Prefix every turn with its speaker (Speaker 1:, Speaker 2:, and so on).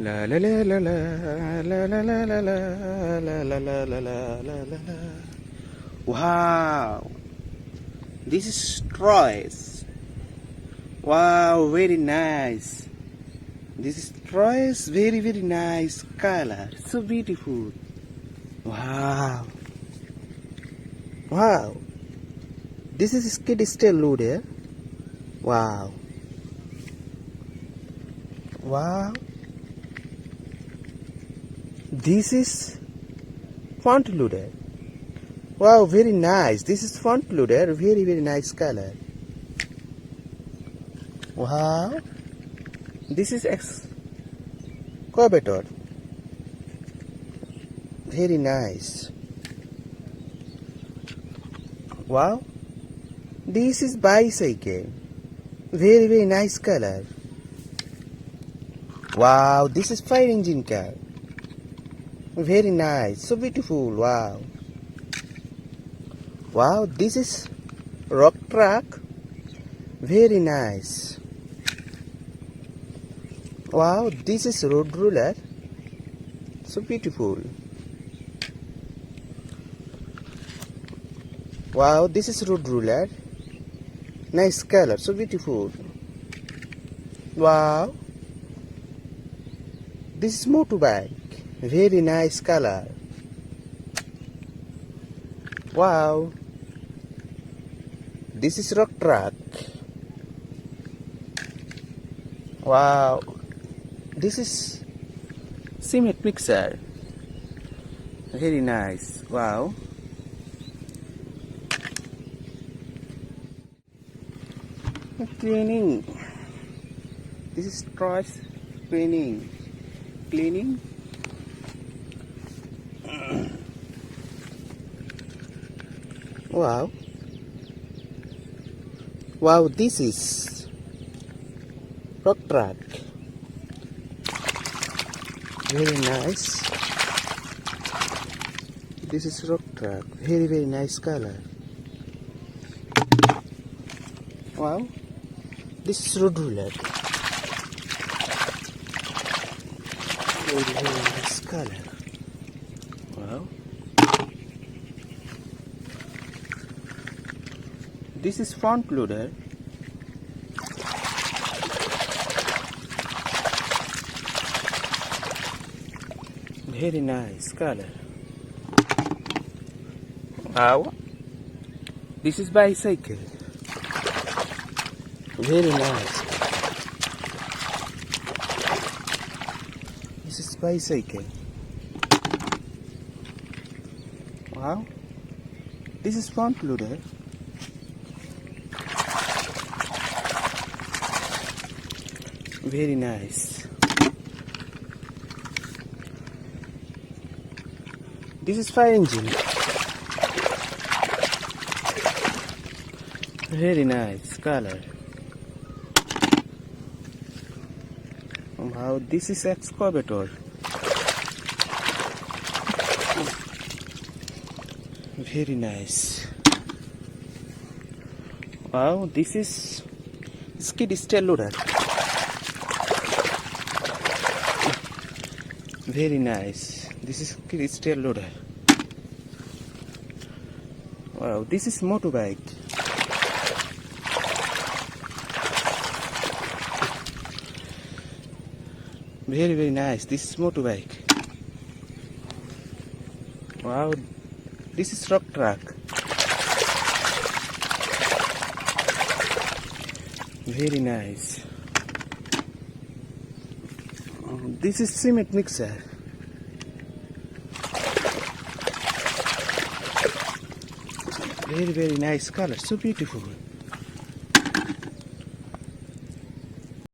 Speaker 1: La la la la la la la la la la la la la la la la. Wow, this is Troy's. Wow, very nice. This is Troy's very nice color. So beautiful. Wow. Wow. This is skid still loader. Wow. Wow. This is front loader. Wow, very nice. This is front loader. Very nice color. Wow. This is excavator. Very nice. Wow. This is bicycle. Very nice color. Wow. This is fire engine car. Very nice. So beautiful. Wow. Wow. This is rock truck. Very nice. Wow. This is road roller. So beautiful. Wow. This is road roller. Nice color. So beautiful. Wow. This is motorbike. Very nice color. Wow. This is rock truck. Wow. This is cement mixer. Very nice. Wow. Cleaning. This is Troy's cleaning. Cleaning. Wow. Wow, this is rock truck. Very nice. This is rock truck. Very nice color. Wow. This is road roller. Very nice color. Wow. This is front loader. Very nice color. Wow. This is bicycle. Very nice. This is bicycle. Wow. This is front loader. Very nice. This is fire engine. Very nice color. Wow, this is excavator. Very nice. Wow, this is skid steer loader. Very nice. This is skid steer loader. Wow, this is motorbike. Very nice. This is motorbike. Wow, this is rock truck. Very nice. This is cement mixer. Very nice color. So beautiful.